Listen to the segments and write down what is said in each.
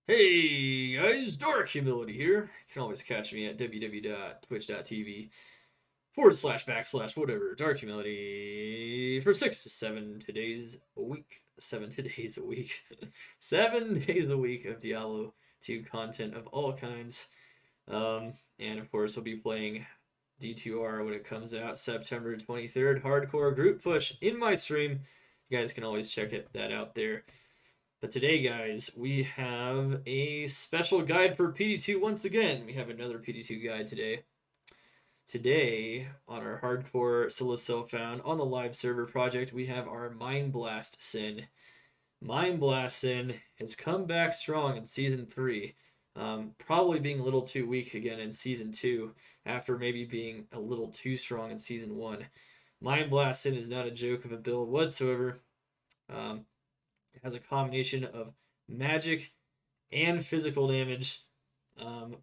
Hey guys, Dark Humility here. You can always catch me at www.twitch.tv// whatever, Dark Humility for 6 to 7 days a week. 7 days a week. 7 days a week of Diablo 2 content of all kinds. And of course, we'll be playing D2R when it comes out September 23rd. Hardcore group push in my stream. You guys can always check that out there. But today, guys, we have a special guide for PD2 once again. We have another PD2 guide today. Today, on our Hardcore Solo Self-Found on the live server project, we have our Mind Blast Sin. Mind Blast Sin has come back strong in Season 3, probably being a little too weak again in Season 2, after maybe being a little too strong in Season 1. Mind Blast Sin is not a joke of a build whatsoever. It has a combination of magic and physical damage,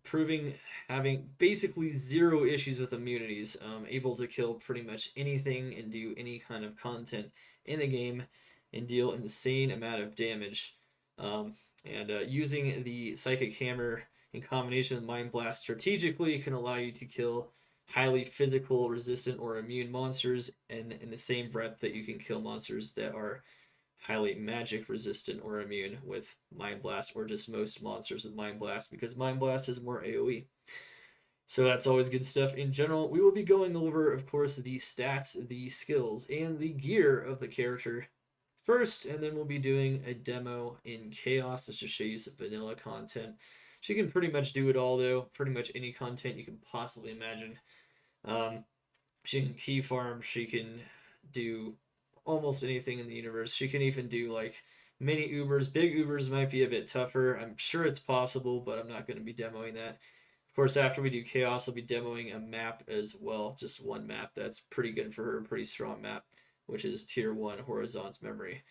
proving having basically zero issues with immunities, able to kill pretty much anything and do any kind of content in the game and deal an insane amount of damage. And using the Psychic Hammer in combination with Mind Blast strategically can allow you to kill highly physical, resistant, or immune monsters, and in the same breath that you can kill monsters that are highly magic resistant or immune with Mind Blast, or just most monsters with Mind Blast, because Mind Blast is more AoE. So that's always good stuff. In general, we will be going over, of course, the stats, the skills, and the gear of the character first, and then we'll be doing a demo in Chaos to show you some vanilla content. She can pretty much do it all, though. Pretty much any content you can possibly imagine. She can key farm. She can do almost anything in the universe. She can even do like mini Ubers. Big Ubers might be a bit tougher. I'm sure it's possible, but I'm not going to be demoing that. Of course, after we do Chaos, I'll be demoing a map as well. Just one map that's pretty good for her, pretty strong map, which is Tier 1 Horazon's Memory.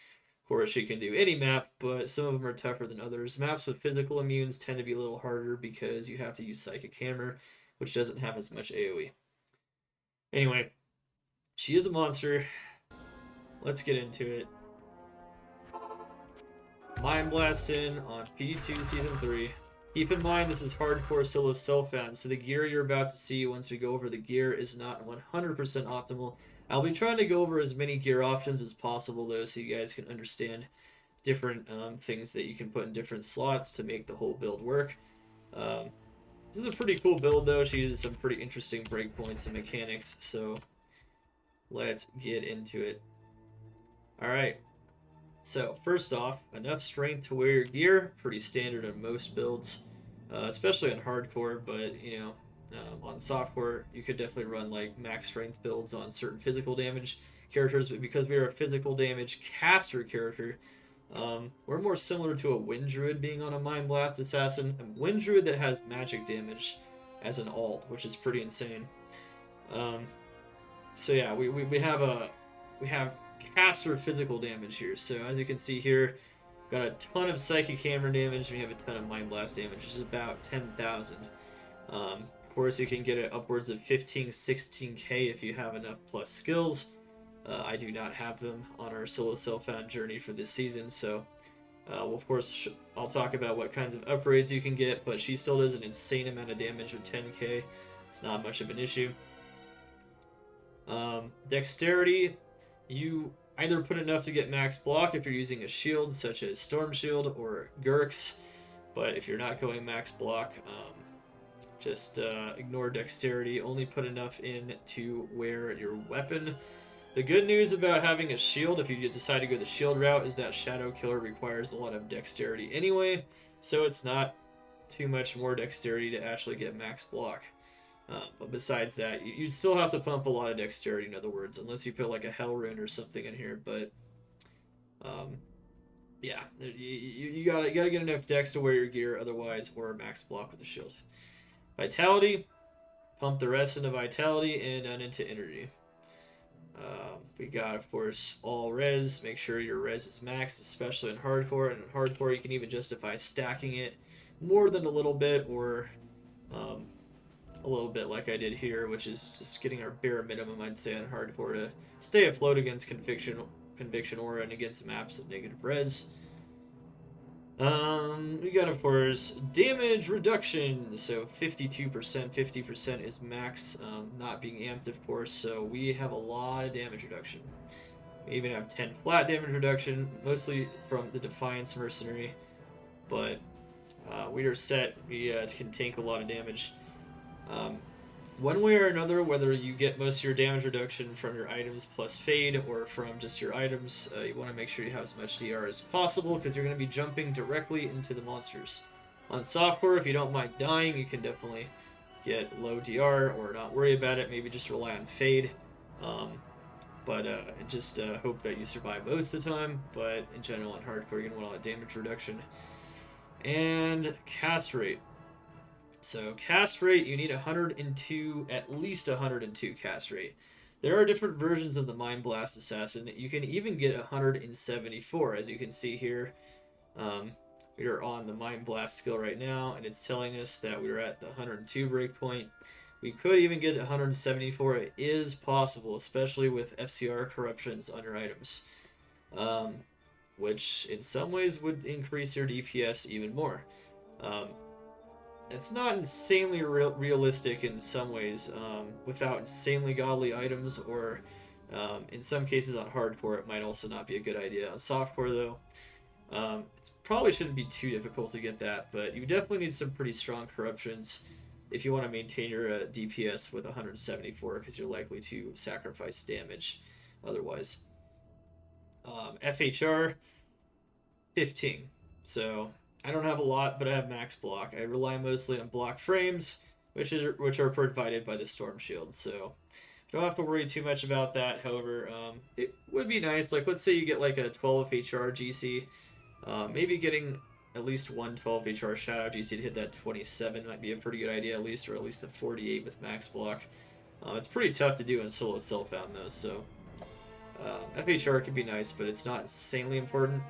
Of course, she can do any map, but some of them are tougher than others. Maps with physical immunes tend to be a little harder because you have to use Psychic Hammer, which doesn't have as much AoE. Anyway, she is a monster. Let's get into it. Mind Blast Sin on PD2 Season 3. Keep in mind this is Hardcore Solo Self-Found, so the gear you're about to see once we go over the gear is not 100% optimal. I'll be trying to go over as many gear options as possible, though, so you guys can understand different things that you can put in different slots to make the whole build work. This is a pretty cool build, though. She uses some pretty interesting breakpoints and mechanics, so let's get into it. Alright, so first off, enough strength to wear your gear. Pretty standard on most builds, especially on hardcore, but you know, on softcore, you could definitely run like max strength builds on certain physical damage characters, but because we are a physical damage caster character, we're more similar to a Wind Druid being on a Mind Blast Assassin, a Wind Druid that has magic damage as an alt, which is pretty insane. So yeah, we have caster physical damage here. So as you can see here, got a ton of Psychic Hammer damage, and we have a ton of Mind Blast damage, which is about 10,000. Of course, you can get it upwards of 15, 16k if you have enough plus skills. I do not have them on our solo self-found journey for this season, so well, of course, I'll talk about what kinds of upgrades you can get, but she still does an insane amount of damage with 10k. It's not much of an issue. Dexterity, you either put enough to get max block if you're using a shield such as Storm Shield or Gurks, but if you're not going max block, just ignore dexterity. Only put enough in to wear your weapon. The good news about having a shield, if you decide to go the shield route, is that Shadow Killer requires a lot of dexterity anyway, so it's not too much more dexterity to actually get max block. But besides that, you still have to pump a lot of dexterity, in other words, unless you put like a Hell Rune or something in here. But yeah, you gotta get enough dex to wear your gear, otherwise, or max block with a shield. Vitality, pump the rest into Vitality and none into Energy. We got, of course, all res. Make sure your res is maxed, especially in hardcore. And in hardcore, you can even justify stacking it more than a little bit, or a little bit like I did here, which is just getting our bare minimum, I'd say, on hardcore to stay afloat against Conviction Aura and against maps of negative res. We got, of course, damage reduction. So 52%, 50% is max, not being amped, of course. So we have a lot of damage reduction. We even have 10 flat damage reduction, mostly from the Defiance Mercenary. But we are set. We can tank a lot of damage. One way or another, whether you get most of your damage reduction from your items plus fade or from just your items, you want to make sure you have as much DR as possible because you're going to be jumping directly into the monsters. On Softcore, if you don't mind dying, you can definitely get low DR or not worry about it. Maybe just rely on fade. But just hope that you survive most of the time. But in general, on Hardcore, you're going to want a lot of damage reduction. And cast rate. So cast rate, you need 102, at least 102 cast rate. There are different versions of the Mind Blast Assassin. You can even get 174, as you can see here. We are on the Mind Blast skill right now, and it's telling us that we're at the 102 breakpoint. We could even get 174. It is possible, especially with FCR corruptions on your items, which in some ways would increase your DPS even more. It's not insanely realistic in some ways, without insanely godly items, or in some cases on Hardcore it might also not be a good idea. On Softcore though, it probably shouldn't be too difficult to get that, but you definitely need some pretty strong corruptions if you want to maintain your DPS with 174, because you're likely to sacrifice damage otherwise. FHR, 15. So I don't have a lot, but I have max block. I rely mostly on block frames, which are provided by the Storm Shield, so don't have to worry too much about that. However, it would be nice, like let's say you get like a 12 HR GC, maybe getting at least one 12 HR Shadow GC to hit that 27 might be a pretty good idea, at least, or at least the 48 with max block. It's pretty tough to do in solo self-found though, so FHR could be nice, but it's not insanely important.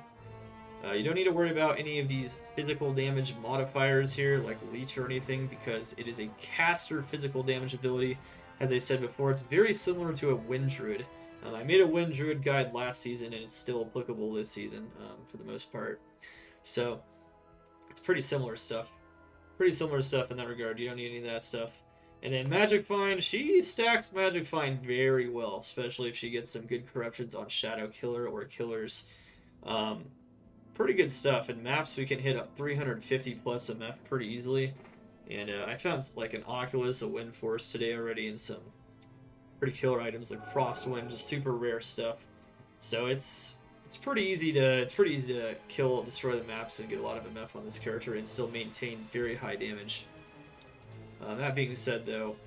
You don't need to worry about any of these physical damage modifiers here, like Leech or anything, because it is a caster physical damage ability. As I said before, it's very similar to a Wind Druid. I made a Wind Druid guide last season, and it's still applicable this season for the most part. So, it's pretty similar stuff. Pretty similar stuff in that regard. You don't need any of that stuff. And then Magic Find, she stacks Magic Find very well, especially if she gets some good corruptions on Shadow Killer or Killers. Pretty good stuff. In maps, we can hit up 350 plus MF pretty easily. And I found like an Oculus, a Wind Force today already, and some pretty killer items like Frostwind, just super rare stuff. So it's pretty easy to kill, destroy the maps, and get a lot of MF on this character and still maintain very high damage. That being said, though,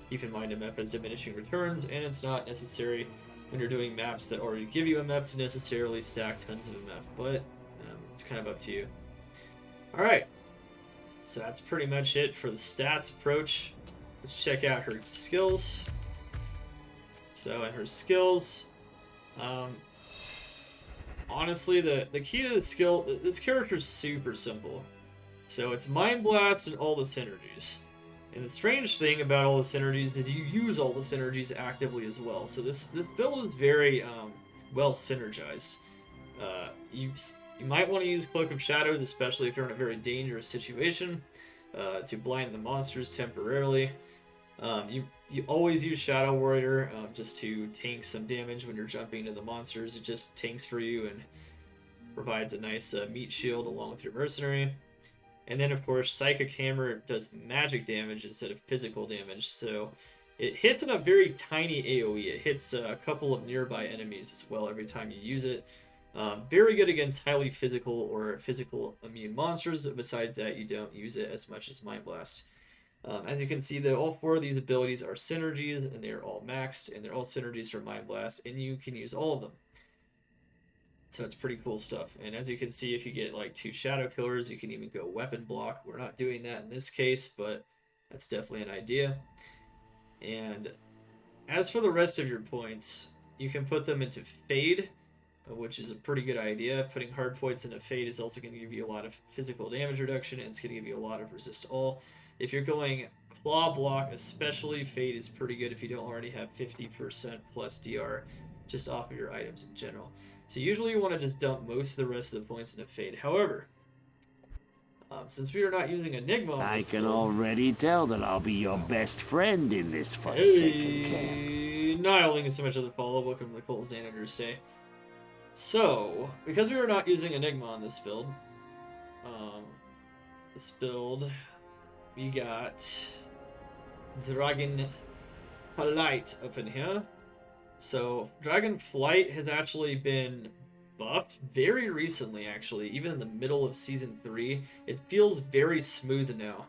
keep in mind MF has diminishing returns, and it's not necessary when you're doing maps that already give you MF to necessarily stack tons of MF, but it's kind of up to you. Alright, so that's pretty much it for the stats approach. Let's check out her skills. So in her skills, honestly, the key to the skill, this character is super simple. So it's Mind Blast and all the synergies. And the strange thing about all the synergies is you use all the synergies actively as well. So this build is very well synergized. You might want to use Cloak of Shadows, especially if you're in a very dangerous situation, to blind the monsters temporarily. You always use Shadow Warrior just to tank some damage when you're jumping into the monsters. It just tanks for you and provides a nice meat shield along with your Mercenary. And then, of course, Psychic Hammer does magic damage instead of physical damage, so it hits on a very tiny AoE. It hits a couple of nearby enemies as well every time you use it. Very good against highly physical or physical immune monsters, but besides that, you don't use it as much as Mind Blast. As you can see, all four of these abilities are synergies, and they're all maxed, and they're all synergies for Mind Blast, and you can use all of them. So it's pretty cool stuff. And as you can see, if you get like 2 Shadow Killers, you can even go Weapon Block. We're not doing that in this case, but that's definitely an idea. And as for the rest of your points, you can put them into Fade, which is a pretty good idea. Putting hard points into Fade is also going to give you a lot of physical damage reduction, and it's going to give you a lot of Resist All. If you're going Claw Block especially, Fade is pretty good if you don't already have 50% plus DR just off of your items in general. So usually you want to just dump most of the rest of the points into Fade. However, Since we are not using Enigma on I this can build, already tell that I'll be your best friend in this forsaken camp. hey, Nihiling so much of the follow. Welcome to the Cult of Xana Understay. So, because we are not using Enigma on this build, we got Dragon Flight up in here. So, Dragon Flight has actually been buffed very recently, actually, even in the middle of Season 3. It feels very smooth now.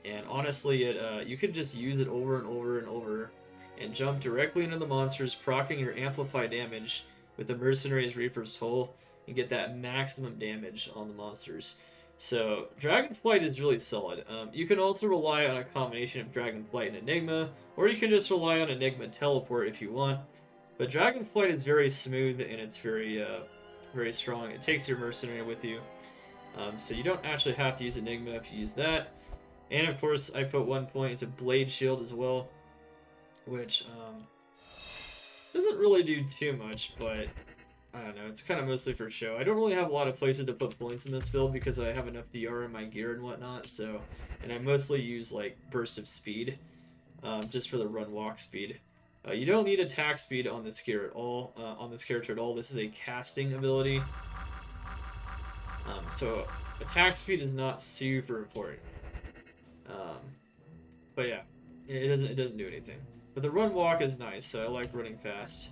And honestly, you can just use it over and over and over and jump directly into the monsters, proccing your amplify damage with the Mercenary's Reaper's Toll and get that maximum damage on the monsters. So, Dragonflight is really solid. You can also rely on a combination of Dragonflight and Enigma, or you can just rely on Enigma Teleport if you want. But Dragonflight is very smooth and it's very, very strong. It takes your Mercenary with you. So you don't actually have to use Enigma if you use that. And of course, I put 1 point into Blade Shield as well, which doesn't really do too much, but I don't know, it's kind of mostly for show. I don't really have a lot of places to put points in this build because I have enough DR in my gear and whatnot, so, and I mostly use like Burst of Speed, just for the run walk speed. You don't need attack speed on this gear at all, on this character at all. This is a casting ability, so attack speed is not super important. But yeah, it doesn't do anything. But the run walk is nice, so I like running fast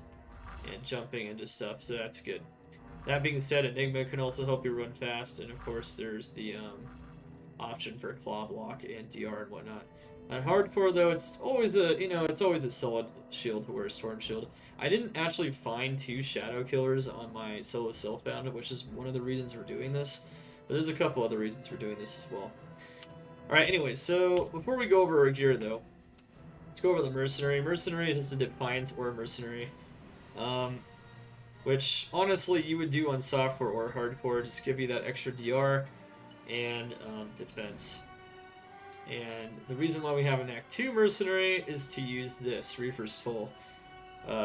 and jumping into stuff, so that's good. That being said, Enigma can also help you run fast, and of course there's the option for claw block and DR and whatnot. On hardcore though, it's always a solid shield to wear, Storm Shield. I didn't actually find 2 shadow killers on my solo self-bound, which is one of the reasons we're doing this. But there's a couple other reasons we're doing this as well. Alright, anyway, so before we go over our gear though, let's go over the Mercenary. Mercenary is just a Defiance or a Mercenary. Which honestly you would do on softcore or hardcore, just give you that extra DR and defense. And the reason why we have an Act 2 Mercenary is to use this, Reaper's Toll.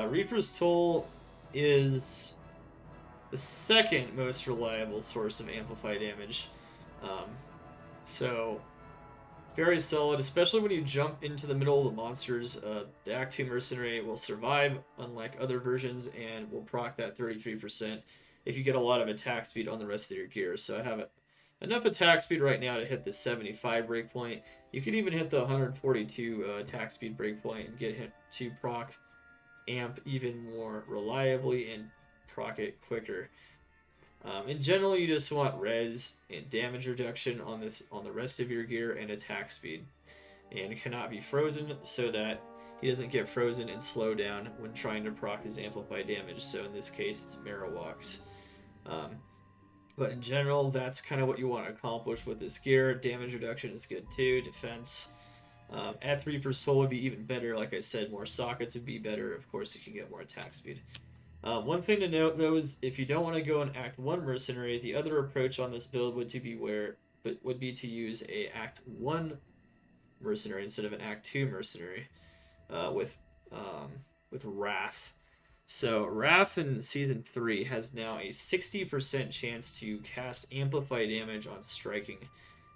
Reaper's Toll is the second most reliable source of amplify damage. So very solid, especially when you jump into the middle of the monsters. The Act 2 Mercenary will survive, unlike other versions, and will proc that 33% if you get a lot of attack speed on the rest of your gear. So I have enough attack speed right now to hit the 75 breakpoint. You could even hit the 142 attack speed breakpoint and get him to proc amp even more reliably and proc it quicker. In general, you just want res and damage reduction on the rest of your gear and attack speed, and it cannot be frozen so that he doesn't get frozen and slow down when trying to proc his amplified damage. So in this case, it's Marrow Walks. But in general, that's kind of what you want to accomplish with this gear. Damage reduction is good too. Defense. At Reaper's Toll would be even better. Like I said, more sockets would be better. Of course, you can get more attack speed. One thing to note though is if you don't want to go an Act 1 Mercenary, the other approach on this build would be to use a Act 1 Mercenary instead of an Act 2 Mercenary, with Wrath. So Wrath in Season 3 has now a 60% chance to cast Amplify damage on striking,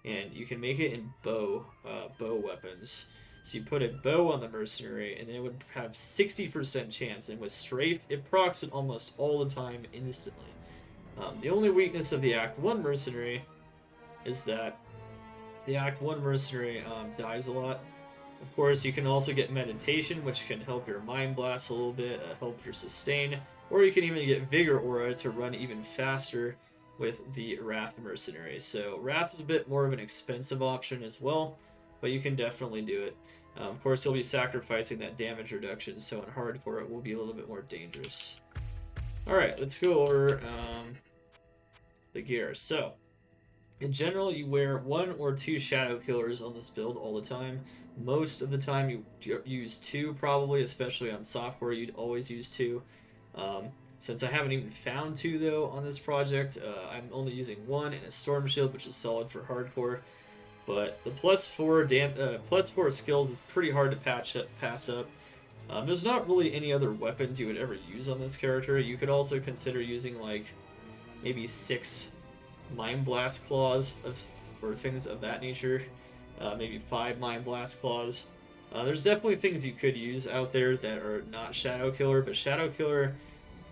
and you can make it in bow weapons. So you put a bow on the Mercenary, and then it would have 60% chance, and with Strafe, it procs it almost all the time instantly. The only weakness of the Act 1 Mercenary is that the Act 1 Mercenary dies a lot. Of course, you can also get Meditation, which can help your Mind Blast a little bit, help your Sustain, or you can even get Vigor Aura to run even faster with the Wrath Mercenary. So Wrath is a bit more of an expensive option as well, but you can definitely do it. Of course, you'll be sacrificing that damage reduction, so in hardcore it will be a little bit more dangerous. Alright, let's go over the gear. So, in general, you wear 1 or 2 Shadow Killers on this build all the time. Most of the time you use 2 probably, especially on software, you'd always use 2. Since I haven't even found 2 though on this project, I'm only using 1 and a Storm Shield, which is solid for hardcore. But the +4 skills is pretty hard to pass up. There's not really any other weapons you would ever use on this character. You could also consider using like maybe 6 Mind Blast claws or things of that nature. Maybe 5 Mind Blast claws. There's definitely things you could use out there that are not Shadow Killer, but Shadow Killer,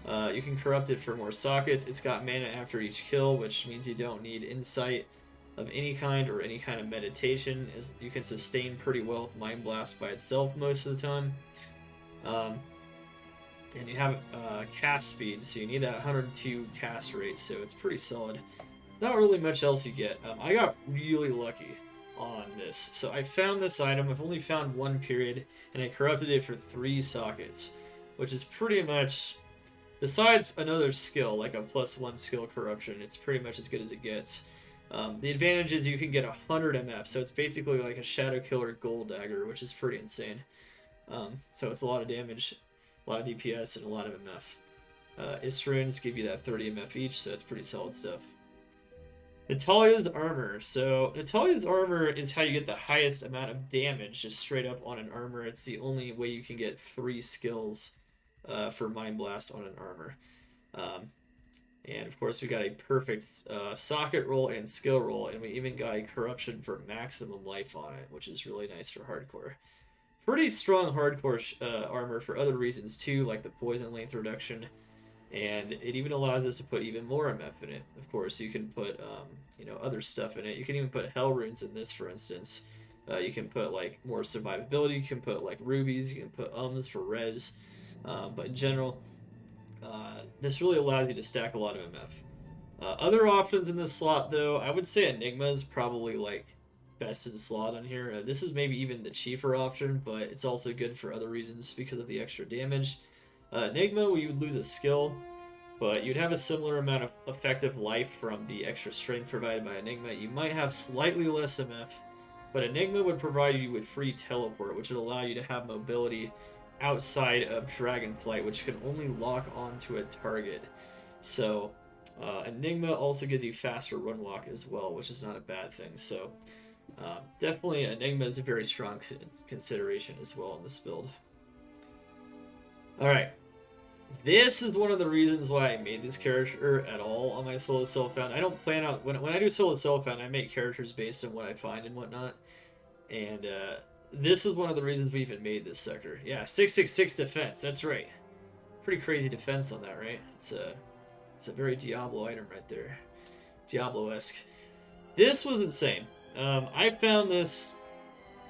you can corrupt it for more sockets. It's got mana after each kill, which means you don't need insight of any kind or any kind of meditation. As you can sustain pretty well with Mind Blast by itself most of the time. And you have cast speed, so you need that 102 cast rate, so it's pretty solid. It's not really much else you get. I got really lucky on this. So I found this item, I've only found one period, and I corrupted it for 3 sockets, which is pretty much, besides another skill, like a +1 skill corruption, it's pretty much as good as it gets. The advantage is you can get 100 MF, so it's basically like a Shadow Killer Gold Dagger, which is pretty insane. So it's a lot of damage, a lot of DPS, and a lot of MF. Isrunes give you that 30 MF each, so it's pretty solid stuff. Natalia's Armor. So Natalia's Armor is how you get the highest amount of damage just straight up on an armor. It's the only way you can get 3 skills for Mind Blast on an armor. And of course we got a perfect socket roll and skill roll, and we even got a corruption for maximum life on it, which is really nice for hardcore. Pretty strong hardcore armor for other reasons too, like the poison length reduction. And it even allows us to put even more MF in it. Of course, you can put, you know, other stuff in it. You can even put Hell Runes in this, for instance. You can put, like, more survivability. You can put, like, rubies. You can put ums for res. But in general, this really allows you to stack a lot of MF. Other options in this slot, though, I would say Enigma is probably, like, best in slot on here. This is maybe even the cheaper option, but it's also good for other reasons because of the extra damage. Enigma, you would lose a skill, but you'd have a similar amount of effective life from the extra strength provided by Enigma. You might have slightly less MF, but Enigma would provide you with free teleport, which would allow you to have mobility outside of Dragonflight, which can only lock onto a target. So Enigma also gives you faster run walk as well, which is not a bad thing. So definitely Enigma is a very strong consideration as well in this build. Alright, this is one of the reasons why I made this character at all on my solo self-found. I don't plan out, when I do solo self-found, I make characters based on what I find and whatnot. And this is one of the reasons we even made this sector. Yeah, 666 defense, that's right. Pretty crazy defense on that, right? It's a very Diablo item right there. Diablo-esque. This was insane. I found this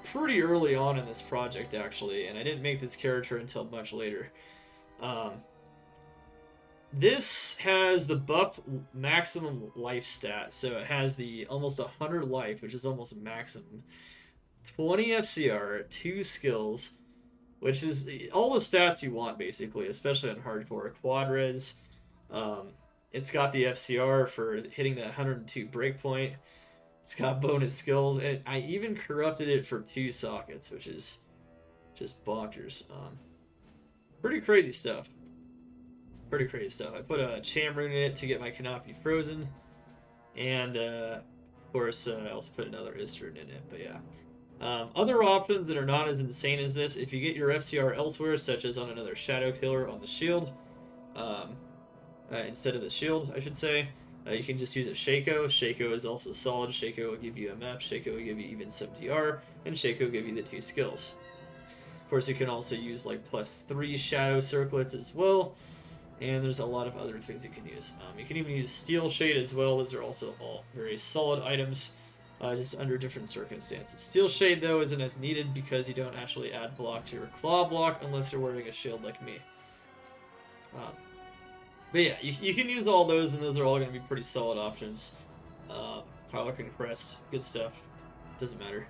pretty early on in this project, actually, and I didn't make this character until much later. This has the buffed maximum life stat, so it has the almost 100 life, which is almost maximum. 20 FCR, 2 skills, which is all the stats you want, basically, especially on hardcore. Quad res, it's got the FCR for hitting that 102 breakpoint. It's got bonus skills, and I even corrupted it for 2 sockets, which is just bonkers. Pretty crazy stuff. Pretty crazy stuff. I put a Cham Rune in it to get my Canopy frozen, and of course I also put another Isrune in it, but yeah. Other options that are not as insane as this, if you get your FCR elsewhere, such as on another Shadow Killer on the shield, instead of the shield, I should say, you can just use a Shaco. Shaco is also solid. Shaco will give you MF, Shaco will give you even some DR, and Shaco will give you the 2 skills. Of course, you can also use like +3 Shadow Circlets as well, and there's a lot of other things you can use. You can even use Steel Shade as well. Those are also all very solid items, just under different circumstances. Steel Shade, though, isn't as needed because you don't actually add block to your claw block unless you're wearing a shield like me. But yeah, you can use all those, and those are all going to be pretty solid options. Harlequin Crest, good stuff. Doesn't matter.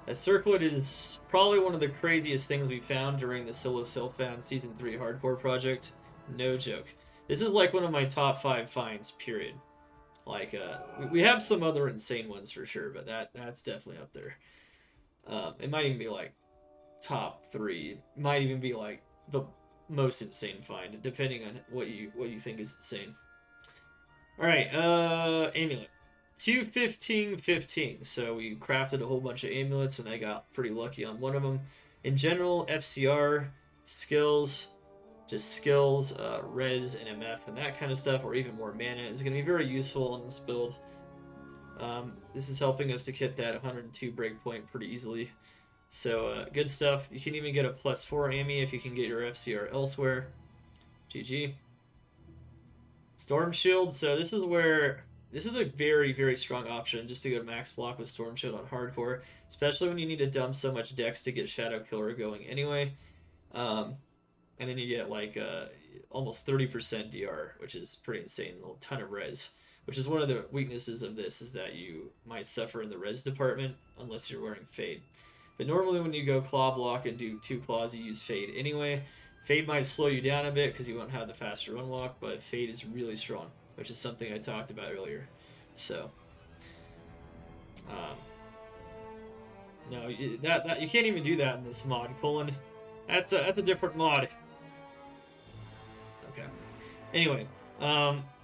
That Circlet is probably one of the craziest things we found during the solo self-found Season 3 Hardcore Project. No joke. This is like one of my top 5 finds, period. Like, we have some other insane ones for sure, but that's definitely up there. It might even be like top 3. It might even be like the most insane find, depending on what you think is insane. Alright, amulet. 215-15. So we crafted a whole bunch of amulets, and I got pretty lucky on one of them. In general, FCR, skills, just skills, res, and MF, and that kind of stuff, or even more mana, is going to be very useful in this build. This is helping us to hit that 102 breakpoint pretty easily. So, good stuff. You can even get a +4 AMI if you can get your FCR elsewhere. GG. Storm Shield. So this is a very, very strong option just to go max block with Storm Shield on hardcore, especially when you need to dump so much dex to get Shadow Killer going anyway. And then you get like almost 30% DR, which is pretty insane. A ton of res, which is one of the weaknesses of this, is that you might suffer in the res department unless you're wearing Fade. But normally when you go claw block and do 2 claws, you use Fade anyway. Fade might slow you down a bit because you won't have the faster run walk, but Fade is really strong, which is something I talked about earlier. So, no, that you can't even do that in this mod, Colin. That's a different mod. Okay. Anyway,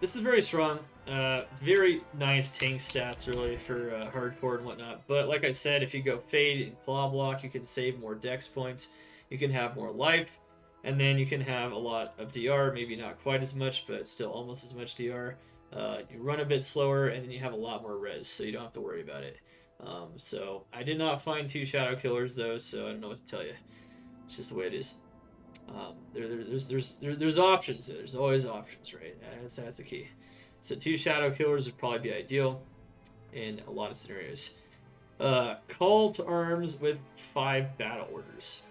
this is very strong. Very nice tank stats, really, for hardcore and whatnot. But like I said, if you go Fade and claw block, you can save more dex points. You can have more life. And then you can have a lot of DR, maybe not quite as much, but still almost as much DR. You run a bit slower, and then you have a lot more res, so you don't have to worry about it. So I did not find 2 Shadow Killers, though, so I don't know what to tell you. It's just the way it is. There's options. There's always options, right? That's the key. So 2 Shadow Killers would probably be ideal in a lot of scenarios. Call to arms with 5 battle orders.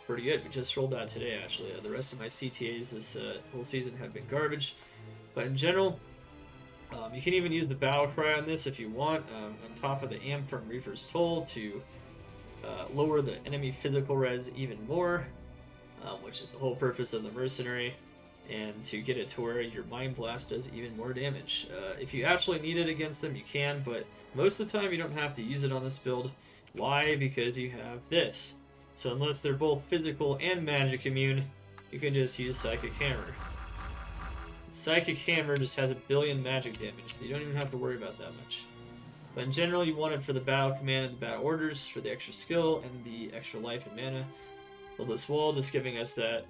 Pretty good. We just rolled that today, actually. The rest of my CTAs this whole season have been garbage. But in general, you can even use the battle cry on this if you want, on top of the Am from Reaper's Toll to lower the enemy physical res even more, which is the whole purpose of the Mercenary, and to get it to where your Mind Blast does even more damage. If you actually need it against them, you can, but most of the time you don't have to use it on this build. Why? Because you have this. So unless they're both physical and magic immune, you can just use Psychic Hammer. Psychic Hammer just has 1 billion magic damage. You don't even have to worry about that much. But in general, you want it for the battle command and the battle orders, for the extra skill and the extra life and mana. Build this wall, just giving us that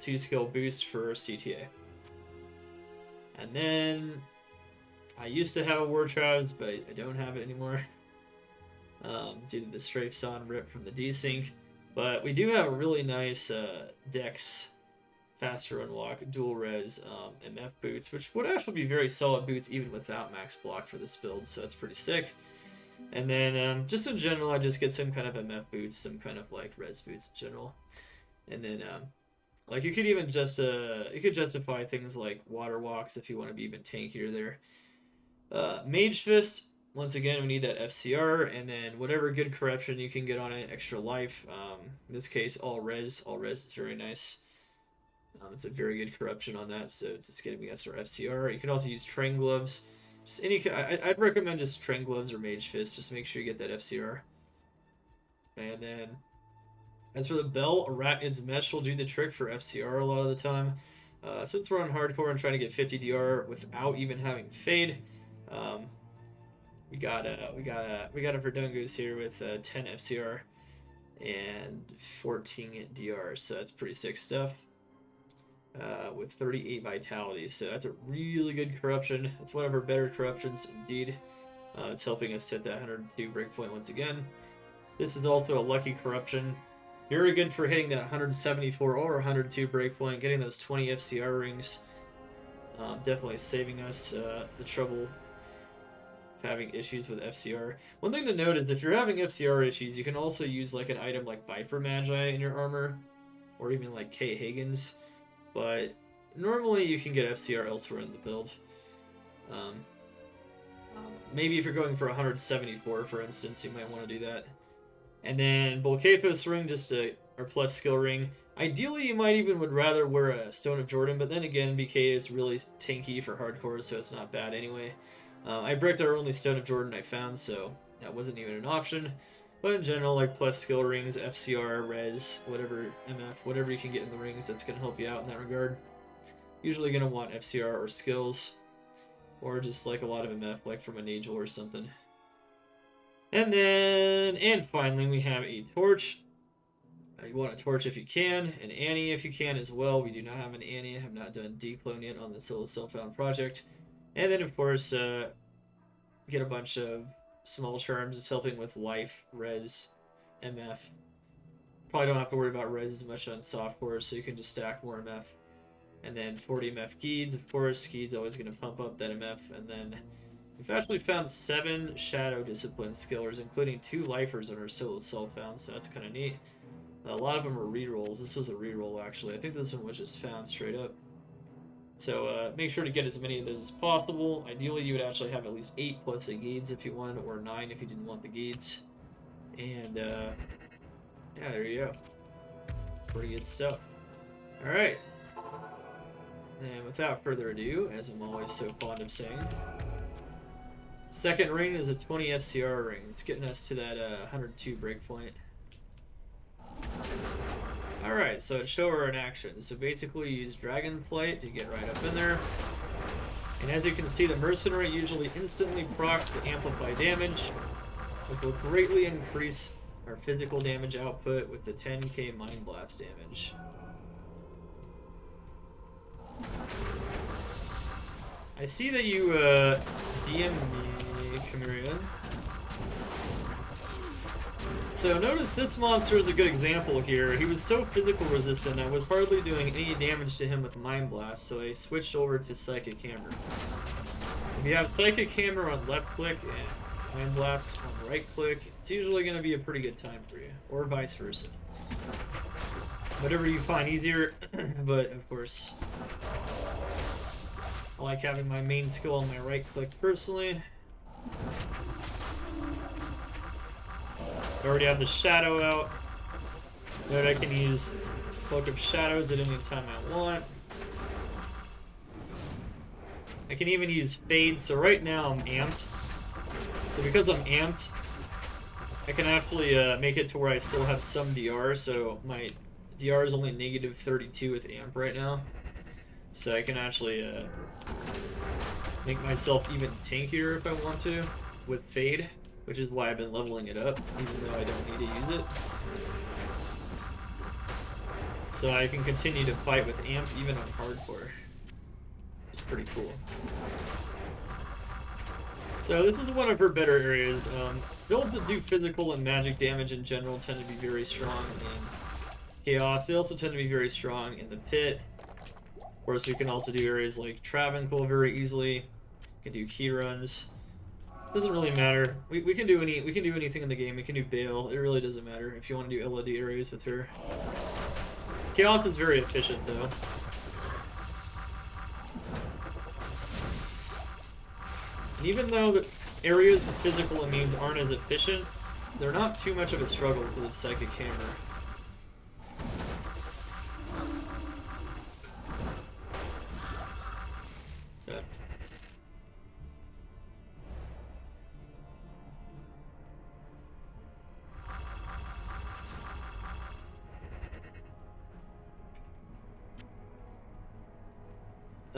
2 skill boost for CTA. And then I used to have a War Tribes, but I don't have it anymore due to the Strafes on rip from the desync. But we do have a really nice Dex, faster unlock, dual res, MF boots, which would actually be very solid boots even without max block for this build, so that's pretty sick. And then just in general, I just get some kind of MF boots, some kind of like res boots in general. And then like you could even just you could justify things like water walks if you want to be even tankier there. Mage Fist. Once again, we need that FCR, and then whatever good corruption you can get on it, extra life. In this case, all res. All res is very nice. It's a very good corruption on that, so it's just giving us our FCR. You can also use Train Gloves. Just any. I'd recommend just Train Gloves or Mage Fist. Just make sure you get that FCR. And then, as for the belt, Arachnid's Mesh will do the trick for FCR a lot of the time. Since we're on hardcore and trying to get 50 DR without even having Fade. We got a Verdungus here with 10 FCR and 14 DR, so that's pretty sick stuff. With 38 vitality, so that's a really good corruption. It's one of our better corruptions indeed. It's helping us hit that 102 breakpoint once again. This is also a lucky corruption. Very good for hitting that 174 or 102 breakpoint, getting those 20 FCR rings. Definitely saving us the trouble having issues with FCR. One thing to note is if you're having FCR issues, you can also use like an item like Viper Magi in your armor, or even like K. Higgins, but normally you can get FCR elsewhere in the build. Maybe if you're going for 174, for instance, you might want to do that. And then Bolkathos ring, just our plus skill ring. Ideally, you might even would rather wear a Stone of Jordan, but then again, BK is really tanky for hardcore, so it's not bad anyway. I bricked our only Stone of Jordan I found, so that wasn't even an option. But in general, like plus skill rings, FCR, res, whatever, MF, whatever you can get in the rings, that's going to help you out in that regard. Usually going to want FCR or skills, or just like a lot of MF, like from an Angel or something. And then, and finally, we have a torch. You want a Torch if you can, an Annie if you can as well. We do not have an Annie. I have not done declone yet on the Solo Self-Found project. And then, of course, get a bunch of small charms. It's helping with life, res, MF. Probably don't have to worry about res as much on softcore, so you can just stack more MF. And then 40 MF Geeds, of course. Geeds always going to pump up that MF. And then we've actually found 7 Shadow Discipline skillers, including 2 lifers on our Solo Self-Found, so that's kind of neat. A lot of them are rerolls. This was a reroll, actually. I think this one was just found straight up. So make sure to get as many of those as possible. Ideally, you would actually have at least 8 plus a Geeds if you wanted, or 9 if you didn't want the Geeds. And yeah, there you go. Pretty good stuff. Alright. And without further ado, as I'm always so fond of saying, second ring is a 20 FCR ring. It's getting us to that 102 breakpoint. Alright, so it's show her in action. So basically you use Dragon Flight to get right up in there. And as you can see, the Mercenary usually instantly procs the Amplify damage, which will greatly increase our physical damage output with the 10k Mind Blast damage. I see that you DM me, Chimerian. So notice this monster is a good example here. He was so physical resistant I was hardly doing any damage to him with Mind Blast, so I switched over to Psychic Hammer. If you have Psychic Hammer on left click and Mind Blast on right click, it's usually going to be a pretty good time for you, or vice versa. Whatever you find easier, but of course, I like having my main skill on my right click personally. I already have the Shadow out. Note I can use Cloak of Shadows at any time I want. I can even use Fade, so right now I'm amped. So because I'm amped, I can actually make it to where I still have some DR, so my DR is only negative 32 with amp right now. So I can actually make myself even tankier if I want to with Fade, which is why I've been leveling it up, even though I don't need to use it. So I can continue to fight with amp even on hardcore. It's pretty cool. So this is one of her better areas. Builds that do physical and magic damage in general tend to be very strong in Chaos. They also tend to be very strong in the Pit. Of course, we can also do areas like Travancore very easily. You can do key runs. Doesn't really matter. We can do anything in the game. We can do Bale. It really doesn't matter if you want to do LOD areas with her. Chaos is very efficient though. And even though the areas with physical immunes aren't as efficient, they're not too much of a struggle because of Psychic Hammer.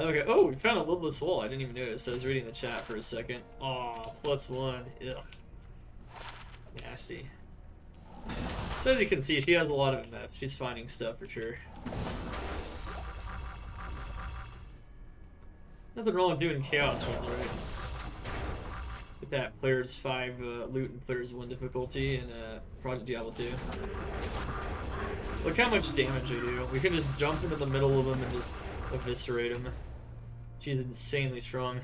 Okay, oh, we found a Lidless Wall. I didn't even notice. I was reading the chat for a second. Aw, +1. Ugh. Nasty. So as you can see, she has a lot of MF. She's finding stuff for sure. Nothing wrong with doing Chaos runs, right? Get that players 5 loot and players 1 difficulty in Project Diablo 2. Look how much damage they do. We can just jump into the middle of them and just eviscerate them. She's insanely strong.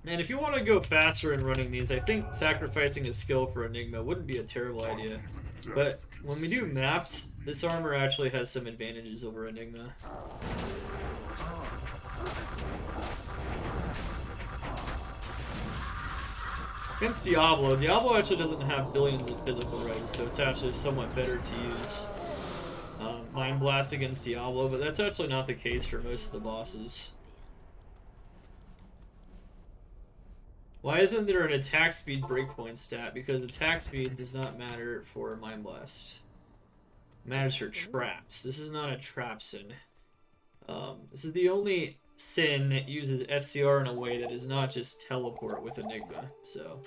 And if you want to go faster in running these, I think sacrificing a skill for Enigma wouldn't be a terrible idea. But when we do maps, this armor actually has some advantages over Enigma. Against Diablo, Diablo actually doesn't have billions of physical res, so it's actually somewhat better to use Mind Blast against Diablo, but that's actually not the case for most of the bosses. Why isn't there an attack speed breakpoint stat? Because attack speed does not matter for Mind Blast. It matters for traps. This is not a trap sin. This is the only sin that uses FCR in a way that is not just teleport with Enigma, so...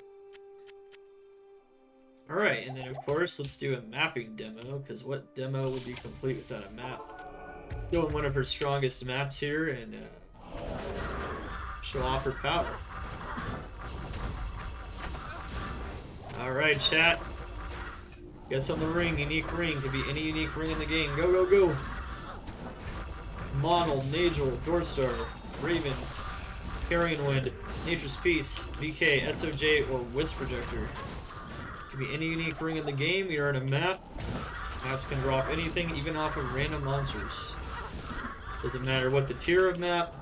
Alright, and then of course, let's do a mapping demo, because what demo would be complete without a map? Let's go in one of her strongest maps here and show off her power. Alright, chat. Guess on the ring, unique ring. Could be any unique ring in the game. Go, go, go! Monal, Nagel, Dordstar, Raven, Carrion Wind, Nature's Peace, VK, SOJ, or Wisp Projector. Could be any unique ring in the game. We are in a map. Maps can drop anything, even off of random monsters. Doesn't matter what the tier of map.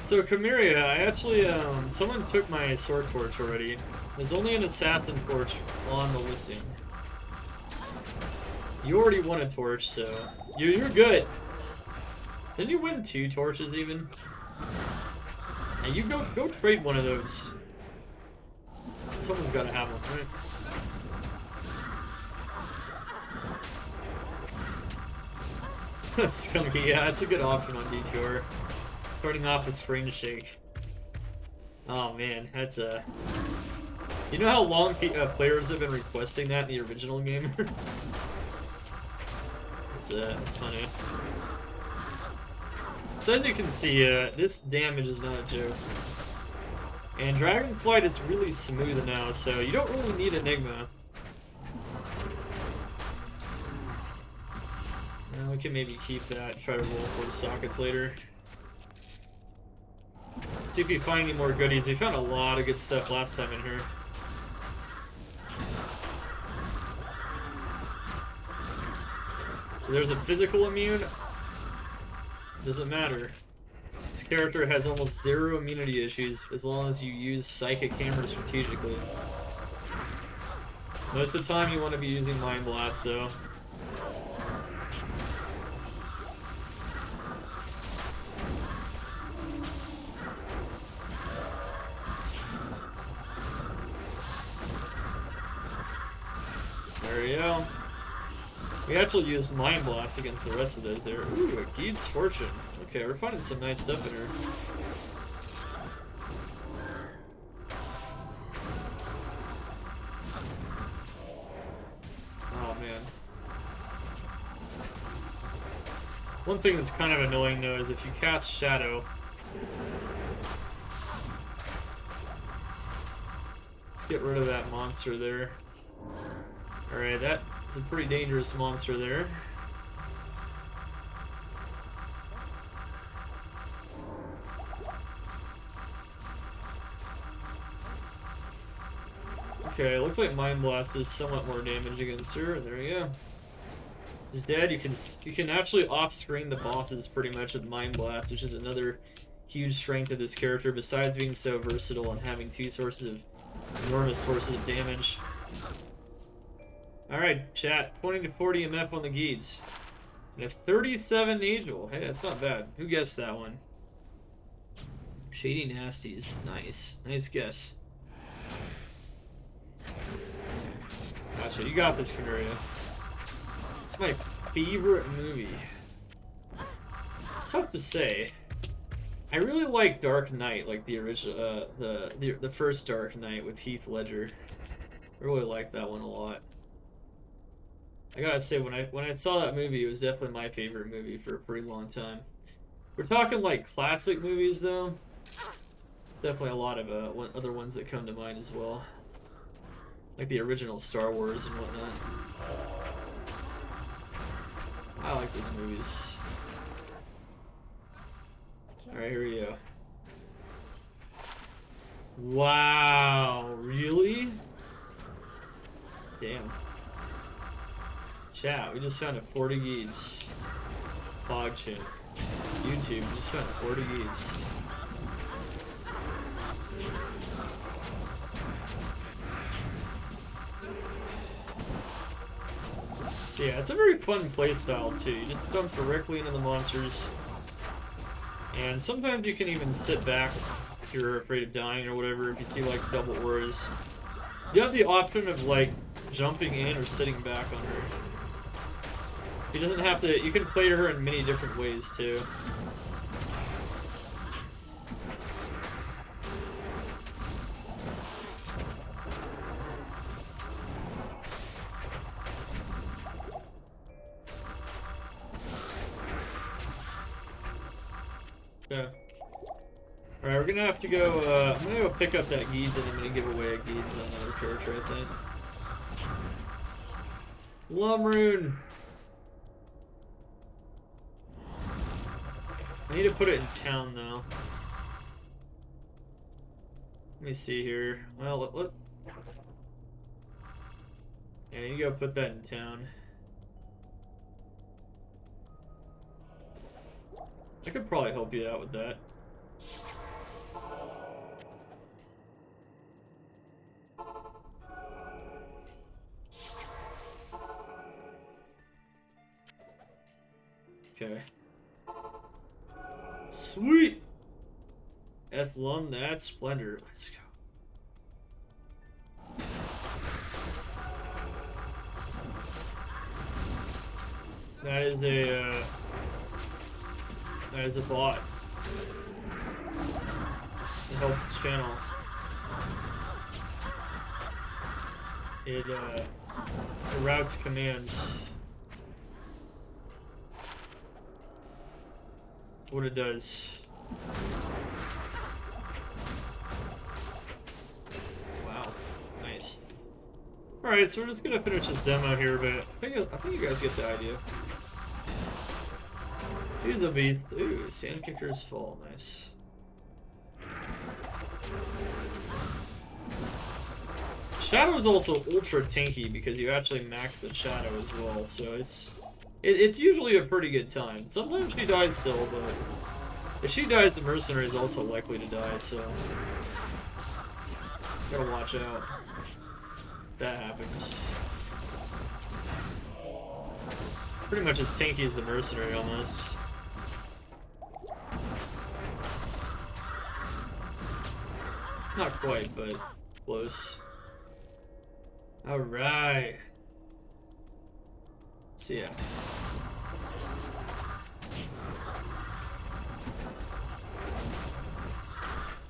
So Chimera, I actually, someone took my sword torch already. There's only an assassin torch on the listing. You already won a torch, so you're good. Didn't you win 2 torches even? Now you go trade one of those. Someone's gotta have one, right? It's gonna be, yeah, it's a good option on D2R. Turning off the screen shake. Oh man, that's a. You know how long players have been requesting that in the original game? It's funny. So as you can see, this damage is not a joke. And Dragonflight is really smooth now, so you don't really need Enigma. Now we can maybe keep that, try to roll 4 sockets later. See if we find any more goodies. We found a lot of good stuff last time in here. So there's a physical immune. Doesn't matter. This character has almost 0 immunity issues as long as you use Psychic Hammer strategically. Most of the time you want to be using Mind Blast though. There we go. We actually used Mind Blast against the rest of those there. Ooh, a Geed's Fortune. Okay, we're finding some nice stuff in here. Oh, man. One thing that's kind of annoying, though, is if you cast Shadow... Let's get rid of that monster there. Alright, that is a pretty dangerous monster there. Okay, looks like Mind Blast is somewhat more damage against her, and there you go. He's dead. You can actually off-screen the bosses pretty much with Mind Blast, which is another huge strength of this character, besides being so versatile and having 2 enormous sources of damage. Alright, chat. 20 to 40 MF on the Geeds. And a 37 Nagel. Hey, that's not bad. Who guessed that one? Shady Nasties. Nice. Nice guess. Gotcha. You got this, Canaria. It's my favorite movie. It's tough to say. I really like Dark Knight, like the original, the first Dark Knight with Heath Ledger. I really like that one a lot. I gotta say, when I saw that movie, it was definitely my favorite movie for a pretty long time. We're talking like classic movies, though. Definitely a lot of other ones that come to mind as well, like the original Star Wars and whatnot. I like those movies. All right, here we go. Wow, really? Damn. Chat, we just found a 40 Geeds. PogChamp. YouTube, we just found 40 Geeds. So yeah, it's a very fun playstyle too. You just jump directly into the monsters. And sometimes you can even sit back if you're afraid of dying or whatever, if you see like double auras. You have the option of like jumping in or sitting back on her. He doesn't have to. You can play her in many different ways too. Okay. Alright, we're gonna have to go, I'm gonna go pick up that Geeds and I'm gonna give away a Geeds on another character, I think. Lumrune! I need to put it in town, though. Let me see here. Well, yeah, you go put that in town. I could probably help you out with that. Okay. Sweet! Ethlon, that's Splendor. Let's go. That is a bot. It helps the channel. It routes commands. That's what it does. Wow, nice. All right, so we're just gonna finish this demo here, but I think you guys get the idea. He's a beast. Ooh, Sand Kicker's Fall, nice. Shadow is also ultra tanky because you actually max the Shadow as well, so it's usually a pretty good time. Sometimes she dies still, but if she dies, the Mercenary is also likely to die, so gotta watch out. That happens. Pretty much as tanky as the Mercenary, almost. Not quite, but close. Alright. So yeah.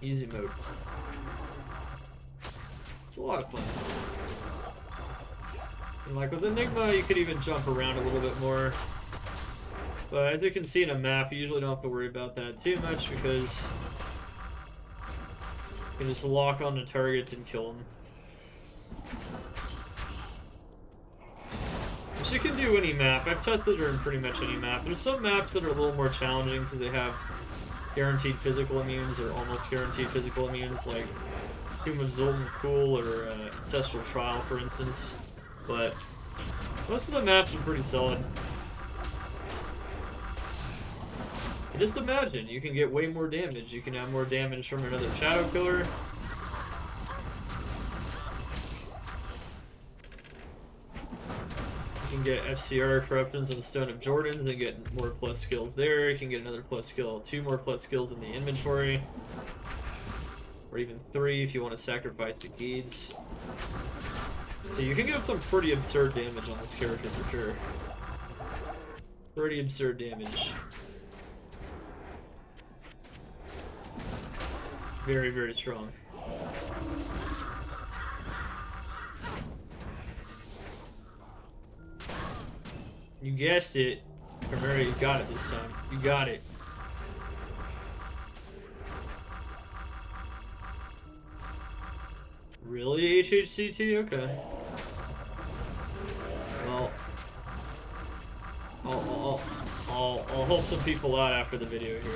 Easy mode. It's a lot of fun. And like with Enigma, you could even jump around a little bit more. But as you can see in a map, you usually don't have to worry about that too much because you can just lock onto targets and kill them. She can do any map. I've tested her in pretty much any map. There's some maps that are a little more challenging because they have guaranteed physical immunes or almost guaranteed physical immunes, like Tomb of Zoltan Pool or Ancestral Trial, for instance. But most of the maps are pretty solid. And just imagine, you can get way more damage. You can have more damage from another Shadow Killer. You can get FCR Corruptions on Stone of Jordans and get more plus skills there. You can get another plus skill, 2 more plus skills in the inventory. Or even 3 if you want to sacrifice the Geeds. So you can get some pretty absurd damage on this character for sure. Pretty absurd damage. Very, very strong. You guessed it. Primera, you got it this time. You got it. Really, HHCT? Okay. Well, I'll help some people out after the video here.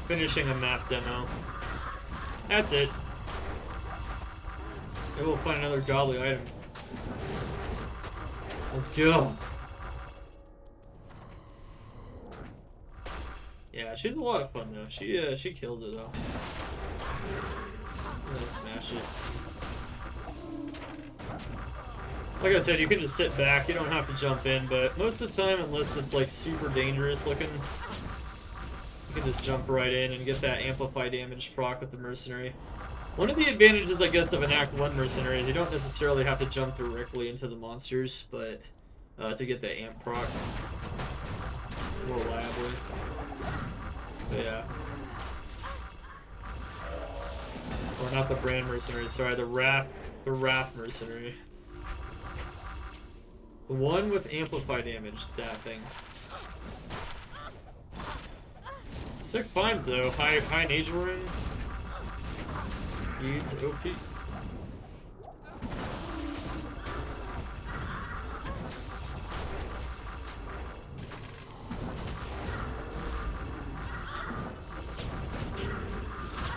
Finishing a map demo. That's it. Maybe we'll find another godly item. Let's go. Yeah, she's a lot of fun though. She kills it though. Let's smash it. Like I said, you can just sit back. You don't have to jump in, but most of the time, unless it's like super dangerous looking, you can just jump right in and get that amplify damage proc with the Mercenary. One of the advantages, I guess, of an Act 1 Mercenary is you don't necessarily have to jump directly into the monsters, but to get the amp proc more reliably. But yeah. Or not the brand mercenary, sorry, the Wrath mercenary. The one with amplify damage, that thing. Sick finds though, high Nage Warren. Needs OP.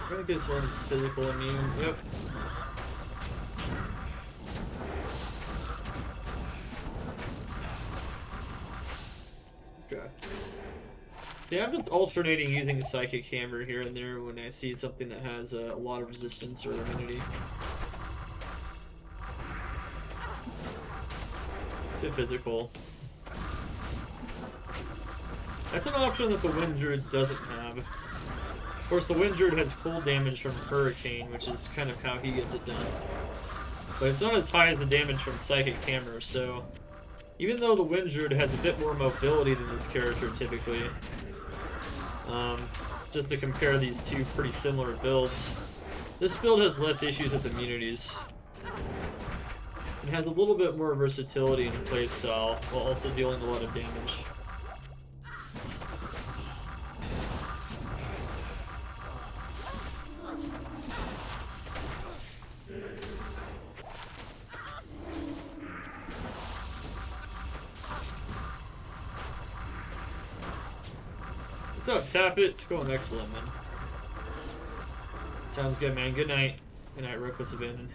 I think this one's physical immune. Yep. Okay. See, I'm just alternating using the Psychic Hammer here and there when I see something that has a lot of resistance or immunity. To physical. That's an option that the Wind Druid doesn't have. Of course, the Wind Druid has cold damage from Hurricane, which is kind of how he gets it done. But it's not as high as the damage from Psychic Hammer, so even though the Wind Druid has a bit more mobility than this character typically, just to compare these two pretty similar builds, this build has less issues with immunities. It has a little bit more versatility in playstyle, while also dealing a lot of damage. What's up, Tap It? It's going excellent, man. Sounds good, man. Good night. Good night, Reckless Abandon.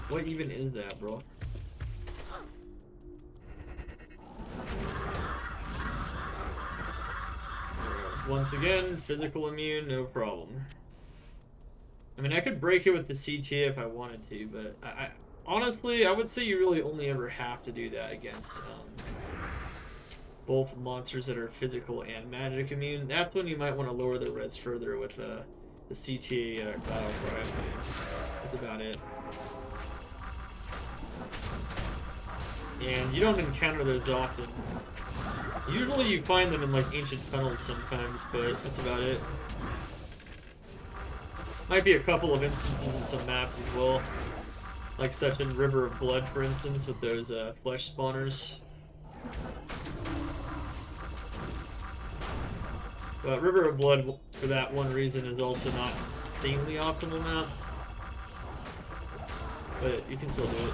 What even is that, bro? Once again, physical immune, no problem. I mean, I could break it with the CTA if I wanted to, but honestly, I would say you really only ever have to do that against both monsters that are physical and magic immune. That's when you might want to lower the res further with the CTA battle cry. That's about it. And you don't encounter those often. Usually you find them in like ancient tunnels sometimes, but that's about it. Might be a couple of instances in some maps as well. Like such in River of Blood, for instance, with those flesh spawners. But River of Blood, for that one reason, is also not insanely optimal map. But you can still do it.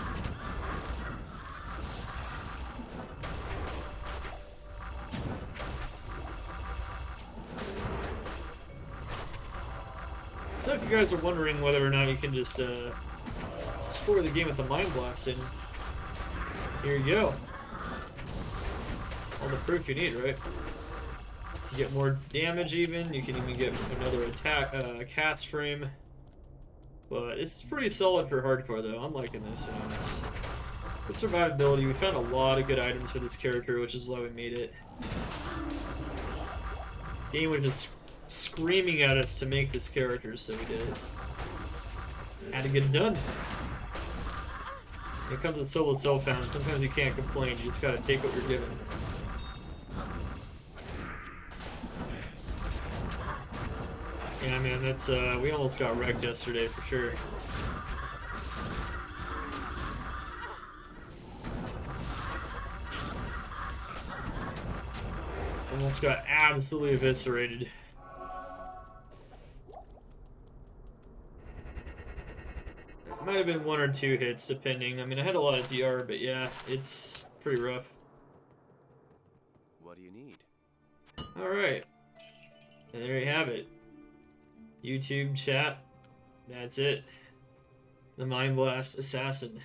So if you guys are wondering whether or not you can just score the game with the Mind Blast, and here you go. All the proof you need, right? You get more damage even, you can even get another attack, cast frame. But this is pretty solid for hardcore though, I'm liking this. You know, it's good survivability. We found a lot of good items for this character, which is why we made it. Game was just screaming at us to make this character, so we did it. Had to get it done. When it comes to solo self-found, sometimes you can't complain, you just gotta take what you're given. Yeah, man, that's, we almost got wrecked yesterday, for sure. Almost got absolutely eviscerated. Might have been 1 or 2 hits, depending. I mean, I had a lot of DR, but yeah, it's pretty rough. What do you need? Alright. And there you have it. YouTube chat. That's it. The Mind Blast Assassin.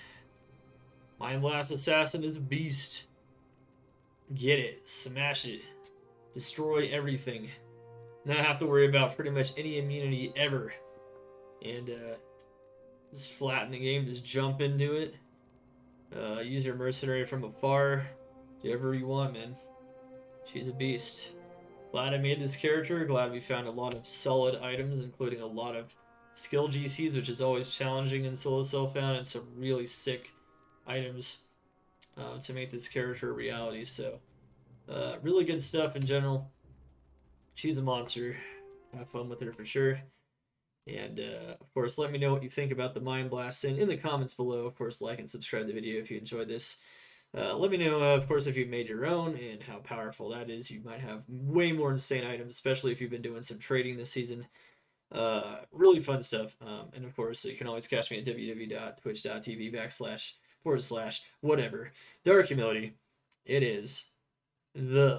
Mind Blast Assassin is a beast. Get it. Smash it. Destroy everything. Not have to worry about pretty much any immunity ever. And, just flatten the game, just jump into it. Use your mercenary from afar. Do whatever you want, man. She's a beast. Glad I made this character. Glad we found a lot of solid items, including a lot of skill GCs, which is always challenging in solo self-found, and some really sick items to make this character a reality. So, really good stuff in general. She's a monster. Have fun with her for sure. And of course, let me know what you think about the Mind Blast in the comments below. Of course, like and subscribe to the video if you enjoyed this. Let me know, of course, if you've made your own and how powerful that is. You might have way more insane items, especially if you've been doing some trading this season. Really fun stuff. And of course, you can always catch me at www.twitch.tv//whatever. Dark Humility. It is the...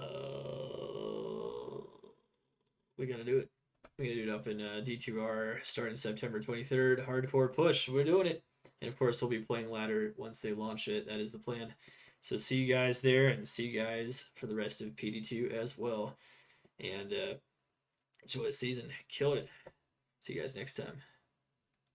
We gotta do it. We're gonna do it up in D2R starting September 23rd. Hardcore push. We're doing it. And of course, we'll be playing ladder once they launch it. That is the plan. So see you guys there, and see you guys for the rest of PD2 as well. And enjoy the season. Kill it. See you guys next time.